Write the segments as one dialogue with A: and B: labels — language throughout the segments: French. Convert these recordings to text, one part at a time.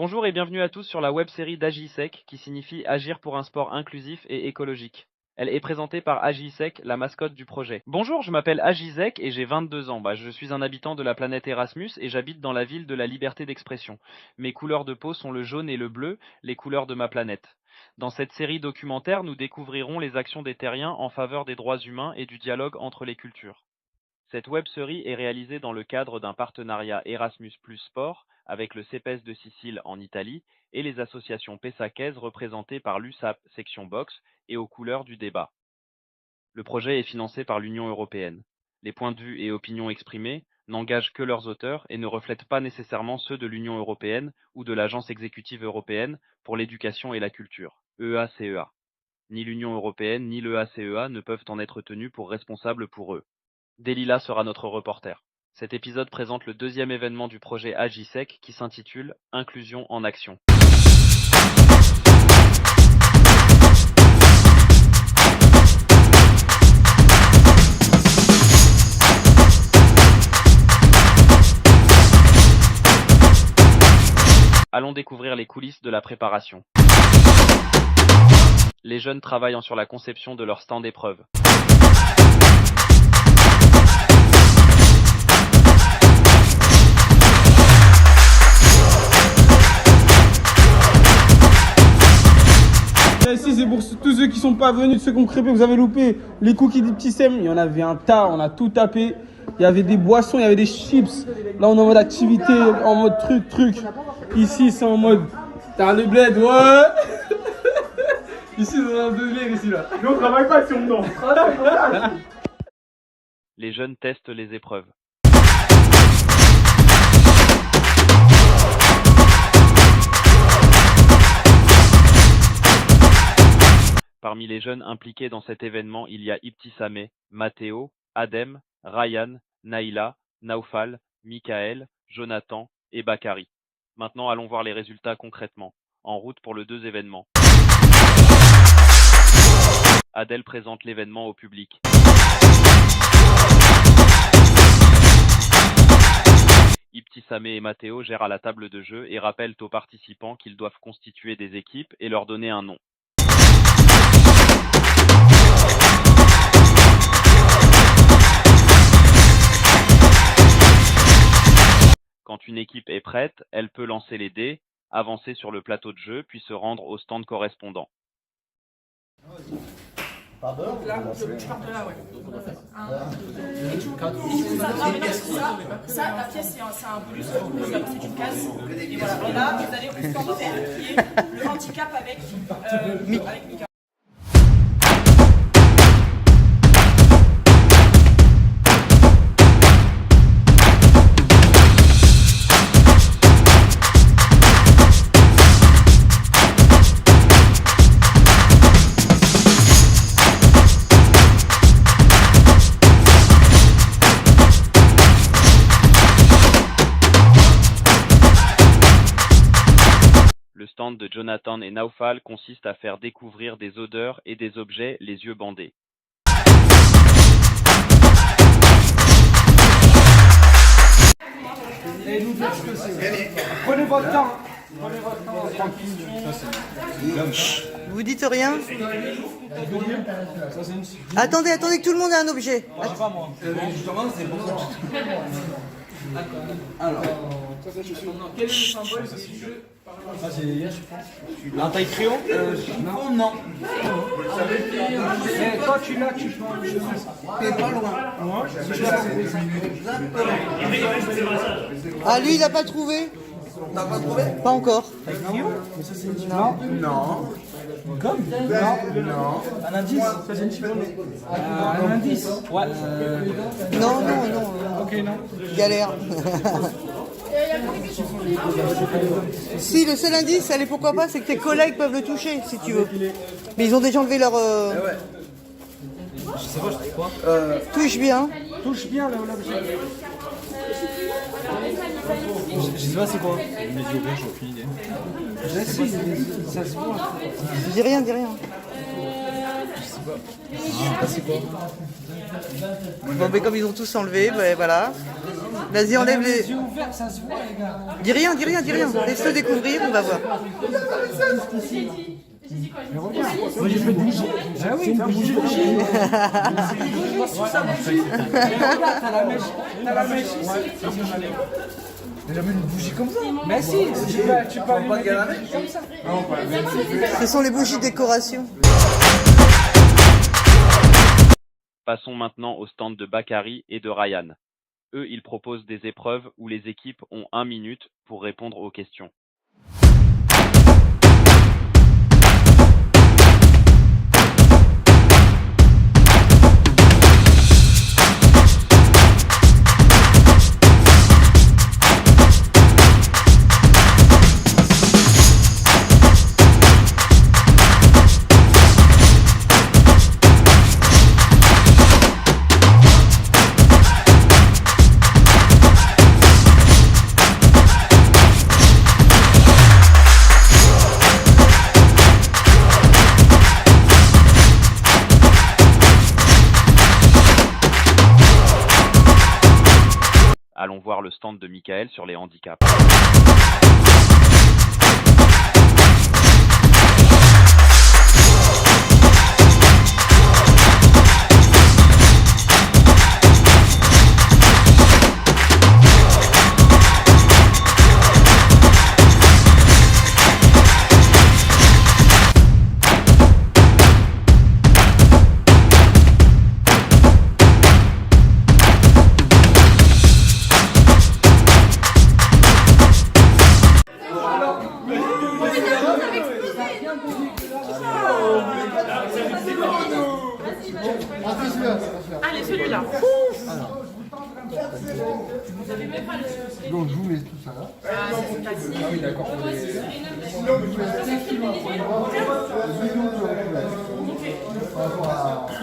A: Bonjour et bienvenue à tous sur la web-série d'Agisec qui signifie Agir pour un sport inclusif et écologique. Elle est présentée par Agisec, la mascotte du projet. Bonjour, je m'appelle Agisec et j'ai 22 ans. Je suis un habitant de la planète Erasmus et j'habite dans la ville de la liberté d'expression. Mes couleurs de peau sont le jaune et le bleu, les couleurs de ma planète. Dans cette série documentaire, nous découvrirons les actions des terriens en faveur des droits humains et du dialogue entre les cultures. Cette web-série est réalisée dans le cadre d'un partenariat Erasmus Plus Sport avec le CEPES de Sicile en Italie et les associations pessaquaises représentées par l'USAP section boxe et aux couleurs du débat. Le projet est financé par l'Union européenne. Les points de vue et opinions exprimés n'engagent que leurs auteurs et ne reflètent pas nécessairement ceux de l'Union européenne ou de l'Agence exécutive européenne pour l'éducation et la culture, EACEA. Ni l'Union européenne ni l'EACEA ne peuvent en être tenus pour responsables pour eux. Delila sera notre reporter. Cet épisode présente le deuxième événement du projet Agisec qui s'intitule Inclusion en action. Allons découvrir les coulisses de la préparation. Les jeunes travaillent sur la conception de leur stand d'épreuve.
B: Ici, c'est pour tous ceux qui sont pas venus, ceux qui ont crêpé, vous avez loupé les cookies des petits Sem. Il y en avait un tas, on a tout tapé. Il y avait des boissons, il y avait des chips. Là, on est en mode activité, en mode truc. Ici, c'est en mode. T'as le bled, ouais. Ici, c'est un délire, ici, là. Nous, on travaille pas si on dort.
A: Les jeunes testent les épreuves. Parmi les jeunes impliqués dans cet événement, il y a Ibtissameh, Matteo, Adem, Ryan, Naïla, Naufal, Michael, Jonathan et Bakary. Maintenant, allons voir les résultats concrètement. En route pour le 2 événements. Adèle présente l'événement au public. Ibtissameh et Matteo gèrent à la table de jeu et rappellent aux participants qu'ils doivent constituer des équipes et leur donner un nom. Quand une équipe est prête, elle peut lancer les dés, avancer sur le plateau de jeu, puis se rendre au stand correspondant.
C: Là, tu pars de là, ouais. Et tu ça, la pièce, c'est un bonus, vous la c'est une case. Et voilà, et là, vous allez au stand vert, qui est le handicap avec Mika.
A: Le stand de Jonathan et Naufal consiste à faire découvrir des odeurs et des objets les yeux bandés.
B: Prenez votre temps. Prenez votre temps, tranquille.
D: Vous dites rien? Attendez que tout le monde ait un objet.
B: Alors, quel est le symbole du jeu? Un taille crayon? Non. Toi, tu l'as, tu prends.
D: T'es pas loin. Ah, lui, il n'a pas trouvé?
E: T'as pas trouvé?
D: Pas encore.
E: Non.
B: Comme?
E: Non.
B: Un indice? Ça, c'est une chiffonnée. Un indice? Ouais.
D: Non.
B: Ok, non.
D: Galère. Si, le seul indice, allez, pourquoi pas, c'est que tes collègues peuvent le toucher, si tu veux. Mais ils ont déjà enlevé leur...
B: Je sais pas, je sais quoi.
D: Touche bien.
B: Touche bien là où l'objet. Je sais pas c'est quoi. Mais j'ai aucune idée. Ça se voit.
D: Dis rien.
B: Je sais pas.
D: Bon, mais comme ils ont tous enlevé, ben voilà. Vas-y, enlève les... Dis rien, dis rien, dis rien. Laisse-le découvrir, on va voir.
F: Moi j'ai fait de bougie. Ah oui, c'est une bougie. T'as la mèche ici. T'as jamais une bougie comme ça? Mais si, tu peux allumer des bougies comme ça.
D: Ce sont les bougies décoration.
A: Passons maintenant au stand de Bakary et de Ryan. Eux, ils proposent des épreuves où les équipes ont 1 minute pour répondre aux questions. Allons voir le stand de Michael sur les handicaps.
C: Allez, celui-là.
F: Donc je vous mets tout ça là.
C: Ah, c'est facile.
F: Ah oui, d'accord.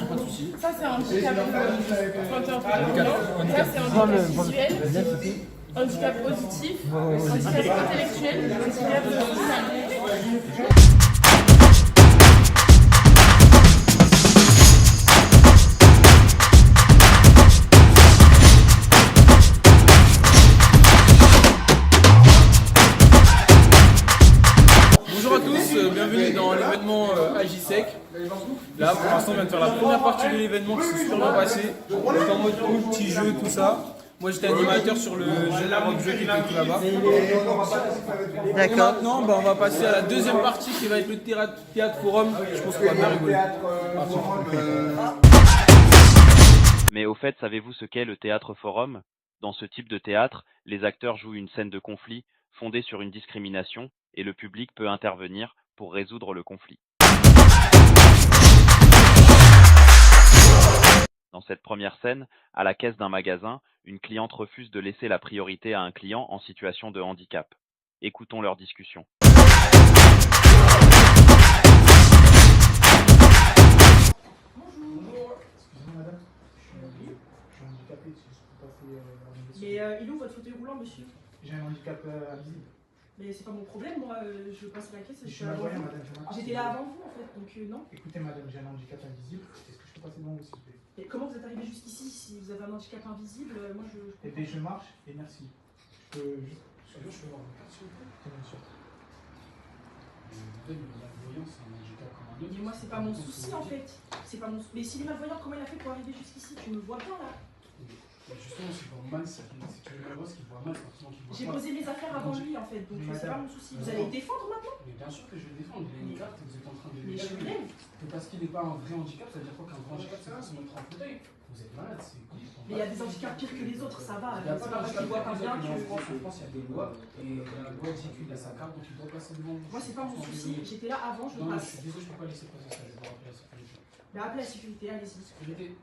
F: Pas de soucis.
C: Ça, c'est un handicap ça, c'est un handicap visuel, handicap auditif, handicap intellectuel, handicap social.
B: Bonjour à tous, bienvenue dans l'événement Agisec. Là, pour l'instant, on vient de faire la première partie de l'événement qui s'est super bien passé. On était en mode pool, petit jeu, tout ça. Moi, j'étais animateur sur le général jeu qui était tout là-bas. Et
D: D'accord.
B: maintenant, on va passer à la deuxième partie qui va être le théâtre forum. Je pense qu'on va bien rigoler.
A: Mais au fait, savez-vous ce qu'est le théâtre forum? Dans ce type de théâtre, les acteurs jouent une scène de conflit fondée sur une discrimination et le public peut intervenir pour résoudre le conflit. Dans cette première scène, à la caisse d'un magasin, une cliente refuse de laisser la priorité à un client en situation de handicap. Écoutons leur discussion.
C: Mais il est où votre fauteuil roulant, monsieur?
G: J'ai un handicap invisible.
C: Mais c'est pas mon problème, moi, je passe à la caisse, je
G: Je
C: suis
G: suis
C: avant
G: malvoyant,
C: vous.
G: madame. je marche.
C: J'étais là avant vous, en fait, donc non.
G: Écoutez, madame, j'ai un handicap invisible. Est-ce que je peux passer devant vous, s'il vous plaît?
C: Et comment vous êtes arrivé jusqu'ici si vous avez un handicap invisible? Moi, je
G: Eh bien, je marche et merci. Je peux juste. Je peux voir votre carte, s'il vous plaît? Bien sûr. La voyance, c'est un handicap comme un autre.
C: Mais moi, c'est pas mon souci, en fait. C'est pas mon. Mais s'il est malvoyant, comment il a fait pour arriver jusqu'ici? Tu me vois bien, là.
G: Justement, s'il voit mal, si tu veux le voir, qu'il voit mal, c'est forcément qu'il voit
C: J'ai
G: mal.
C: posé mes affaires avant lui, en fait, donc
G: Mais
C: c'est pas
G: madame,
C: mon souci. Vous allez le défendre maintenant?
G: Mais bien sûr que je vais le défendre. Il a une carte et vous êtes en train de
C: Mais je
G: l'évaluer.
C: lève.
G: Mais parce qu'il n'est pas un vrai handicap, ça veut dire quoi qu'un vrai handicap, c'est forcément être en fauteuil. Vous êtes malade, c'est complètement.
C: Mais il y a des handicaps pires que les autres, ça va.
G: Il n'y a
C: C'est
G: pas
C: pas parce qu'il voit pas bien que.
G: En France, il y a des lois et la loi dit qu'il a sa carte, donc il doit passer devant.
C: Moi, c'est pas mon souci. J'étais là avant, je
G: Non, je suis
C: passe.
G: désolé, je peux pas laisser passer ça. Je vais rappeler la sécurité.
C: Mais appelez la sécurité, allez-y.
G: Sécurité.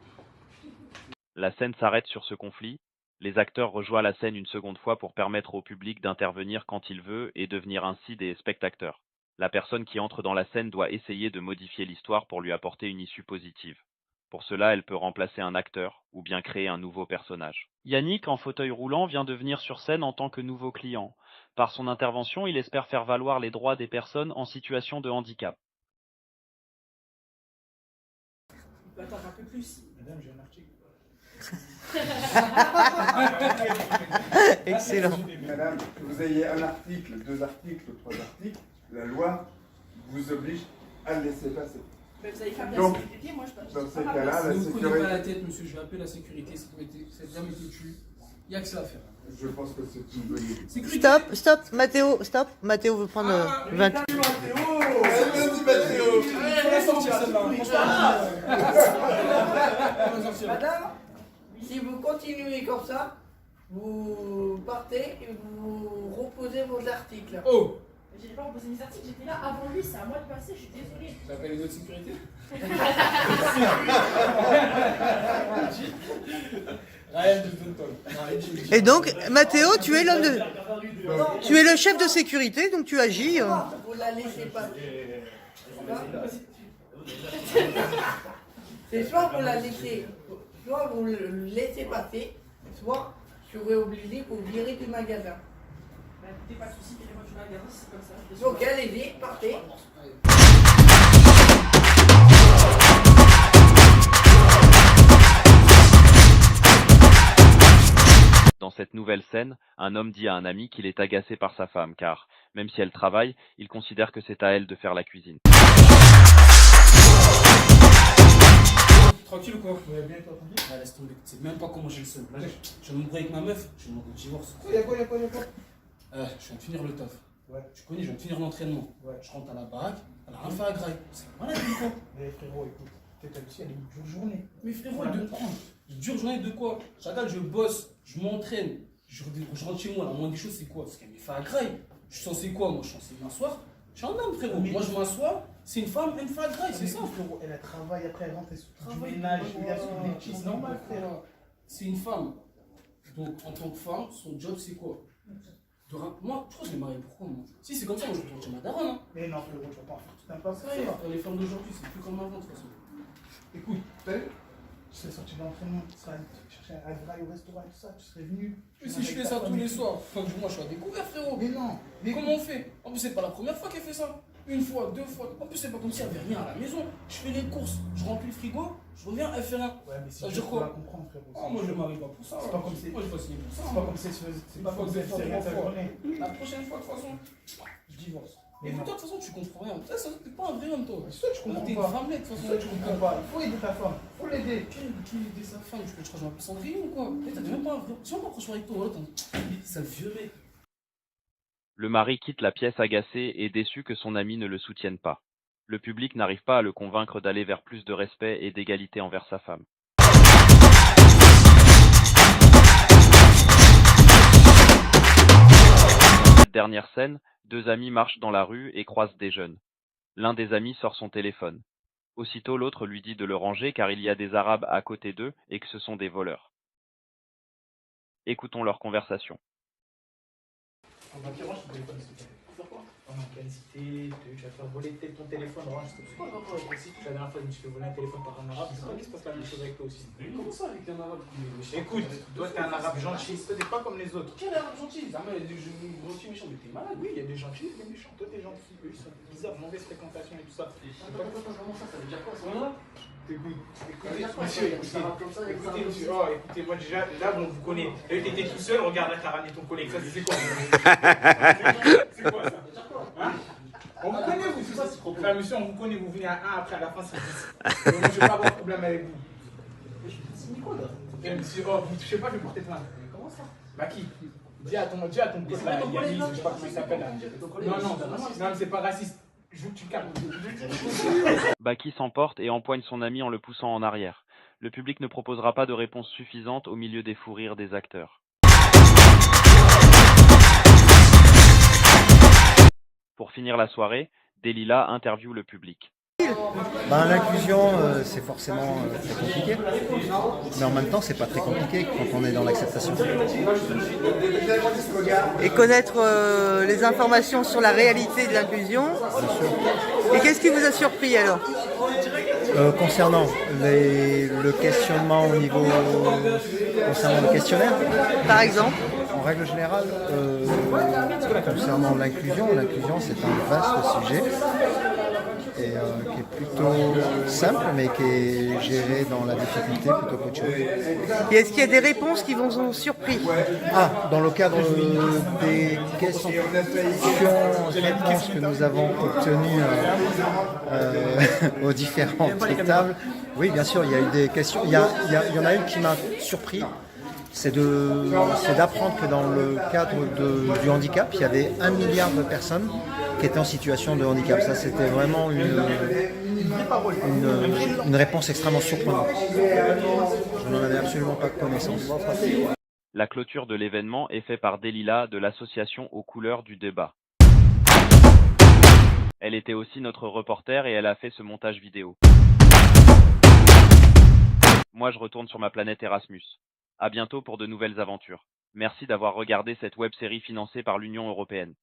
A: La scène s'arrête sur ce conflit. Les acteurs rejoignent la scène une seconde fois pour permettre au public d'intervenir quand il veut et devenir ainsi des spectateurs. La personne qui entre dans la scène doit essayer de modifier l'histoire pour lui apporter une issue positive. Pour cela, elle peut remplacer un acteur ou bien créer un nouveau personnage. Yannick, en fauteuil roulant, vient de venir sur scène en tant que nouveau client. Par son intervention, il espère faire valoir les droits des personnes en situation de handicap.
C: Attends, un peu plus.
G: Madame, j'ai un article.
D: Excellent.
H: Madame, que vous ayez un article, 2 articles, 3 articles, la loi vous oblige à le laisser passer.
C: Mais vous allez faire de la
H: Donc,
C: sécurité, moi je passe.
H: dans ces cas-là, la
G: Ne vous prenez pas
H: sécurité,
G: la tête, monsieur, je vais appeler la sécurité. Cette dame est têtue. Il n'y a que ça à faire.
H: je pense que c'est une bonne idée.
G: Sécurité.
D: Stop, stop, Mathéo, stop. Mathéo veut prendre 20.
H: Merci Mathéo.
G: On va sortir celle-là.
I: Madame, si vous continuez comme ça, vous partez et vous reposez vos articles.
G: Oh!
C: J'ai pas reposé mes articles, j'étais là avant lui, c'est à moi de passer, je suis désolée.
G: Tu appelles les autres sécurités? Ryan de Tonton.
D: Et donc, Mathéo, tu es l'homme de... Tu es le chef de sécurité, donc tu agis.
I: Vous la laissez passer. C'est soit vous la laissez, soit vous le laissez passer, soit je serai obligé de vous virer du magasin.
C: Bah écoutez, pas de soucis, virez-moi du magasin, c'est comme ça. je
I: Donc
C: déçois.
I: allez-y, partez.
A: Dans cette nouvelle scène, un homme dit à un ami qu'il est agacé par sa femme car, même si elle travaille, il considère que c'est à elle de faire la cuisine.
G: Tranquille ou quoi? Ouais, bien, toi, tranquille. Ah, laisse tomber. Tu sais même pas comment j'ai le seum. Là, je vais me brouiller avec ma meuf, je vais demander le divorce.
F: Y'a quoi?
G: Je viens de finir le taf.
F: Ouais.
G: Tu connais, je viens de finir l'entraînement.
F: Ouais.
G: Je rentre à la baraque, elle a rien fait à graille. C'est malade ou quoi?
F: Mais frérot, écoute, peut-être aussi, elle est une dure journée.
G: Mais frérot, de dure journée de quoi? Chacal, je bosse, je m'entraîne, je rentre chez moi, la moindre des choses, c'est quoi? C'est qu'elle me fait à graille. Je suis censé quoi? Moi, je suis censé m'asseoir. Je suis un homme, frérot.
F: Mais-
G: Moi, je m'assois, c'est une femme, elle me fait à graille, c'est ça.
F: Frérot, elle a travaillé, après elle rentre, elle s'occupe du
G: Travail,
F: ménage,
G: voilà.
F: elle s'occupe des petits, c'est normal, frérot.
G: C'est une femme. Donc, en tant que femme, son job, c'est quoi? Moi, je crois que je l'ai mariée pourquoi, moi? Si c'est comme ça, moi, je retourne chez ma daronne. Hein.
F: Mais non, frérot, tu vas pas en faire tout un passé.
G: Les femmes d'aujourd'hui, c'est plus comme avant, de toute façon.
F: Écoute, tu serais sorti de l'entraînement, tu serais allé chercher un graille au restaurant et tout ça, tu serais venu.
G: Mais si je fais ça tous les soirs, fin du mois, je suis à découvert, frérot.
F: Mais non, mais
G: Comment on fait? En plus, c'est pas la première fois qu'elle fait ça. Une fois, 2 fois. En plus, c'est pas comme si elle avait rien à la maison. Je fais les courses, je remplis le frigo, je reviens, elle fait rien.
F: Ouais, mais si
G: Ça veut
F: tu
G: dire
F: peux
G: quoi?
F: la comprendre, frérot.
G: Oh, moi, je me marie pas pour ça.
F: C'est pas comme si-
G: Moi, je vais pas signer pour ça.
F: C'est pas comme si c'est pas comme si elle faisait rien de sa journée.
G: La prochaine fois, de toute façon, je divorce.
F: Mais
G: Et
F: non.
G: toi, de toute façon, tu comprends rien. T'es pas un vrai homme, toi.
F: Soit tu comprends
G: T'es une
F: pas.
G: femmelette, de toute façon.
F: Soit tu comprends pas. Il faut aider ta femme. Il faut l'aider.
G: Qui aider sa femme? Je crois que je m'appelle Cendrillon ou quoi? T'as même pas un vrai. Tu vas pas franchement avec toi, voilà, ça vieux mec.
A: Le mari quitte la pièce agacé et déçu que son ami ne le soutienne pas. Le public n'arrive pas à le convaincre d'aller vers plus de respect et d'égalité envers sa femme. Dans cette dernière scène, 2 amis marchent dans la rue et croisent des jeunes. L'un des amis sort son téléphone. Aussitôt l'autre lui dit de le ranger car il y a des Arabes à côté d'eux et que ce sont des voleurs. Écoutons leur conversation.
F: On va te range ton téléphone, s'il te plaît. Pourquoi? En qualité, tu vas faire voler ton téléphone, range. C'est pas grave, la dernière fois, je me suis fait voler un téléphone par un arabe. C'est vrai qu'il se passe la même chose avec toi aussi.
G: Comment ça avec un arabe?
F: Écoute, toi, t'es un arabe gentil. Toi, t'es pas comme les autres.
G: Quel arabe gentil? Ah, mais il y a des gentils méchants, mais t'es malade.
F: Oui, il y a des gentils et des méchants. Toi, t'es gentil. Eux, ils sont bizarres, mauvaise fréquentation et tout ça.
G: Comment ça veut dire quoi ça?
F: Écoute, monsieur, écoutez, monsieur. Oh, écoutez, moi déjà, là, bon, vous connaissez. Là, t'étais tout seul, regarde, là, t'as ramené ton collègue. Ça, c'est quoi? C'est quoi ça? Hein? On vous connaît, vous, c'est ça, c'est trop. Là, monsieur, on vous connaît, vous venez à 1, après à la fin, c'est 10. Moi, je vais pas avoir de problème avec vous. C'est quoi, là? Monsieur, oh, je sais pas, je vais porter plainte. Comment ça? Bah, qui? Dis à ton collègue, là, Yannis, je sais pas comment il s'appelle, là. Non, c'est pas raciste. Je veux que tu calmes.
A: Baki s'emporte et empoigne son ami en le poussant en arrière. Le public ne proposera pas de réponse suffisante au milieu des fous rires des acteurs. Pour finir la soirée, Delila interviewe le public.
J: Ben, l'inclusion, c'est forcément très compliqué, mais en même temps, c'est pas très compliqué quand on est dans l'acceptation.
D: Et connaître les informations sur la réalité de l'inclusion. Et qu'est-ce qui vous a surpris alors?
J: Concernant le questionnement au niveau concernant le questionnaire,
D: Par exemple?
J: en règle générale, concernant l'inclusion c'est un vaste sujet. qui est plutôt simple, mais qui est géré dans la difficulté plutôt qu'autre chose.
D: Et est-ce qu'il y a des réponses qui vous ont surpris?
J: Ah, dans le cadre des questions réponses que nous avons obtenues aux différentes tables, oui, bien sûr, il y a eu des questions. Il y en a une qui m'a surpris. C'est d'apprendre que dans le cadre du handicap, il y avait 1 milliard de personnes qui étaient en situation de handicap. Ça, c'était vraiment une réponse extrêmement surprenante. Je n'en avais absolument pas connaissance.
A: La clôture de l'événement est faite par Delila de l'association aux couleurs du débat. Elle était aussi notre reporter et elle a fait ce montage vidéo. Moi, je retourne sur ma planète Erasmus. À bientôt pour de nouvelles aventures. Merci d'avoir regardé cette web-série financée par l'Union européenne.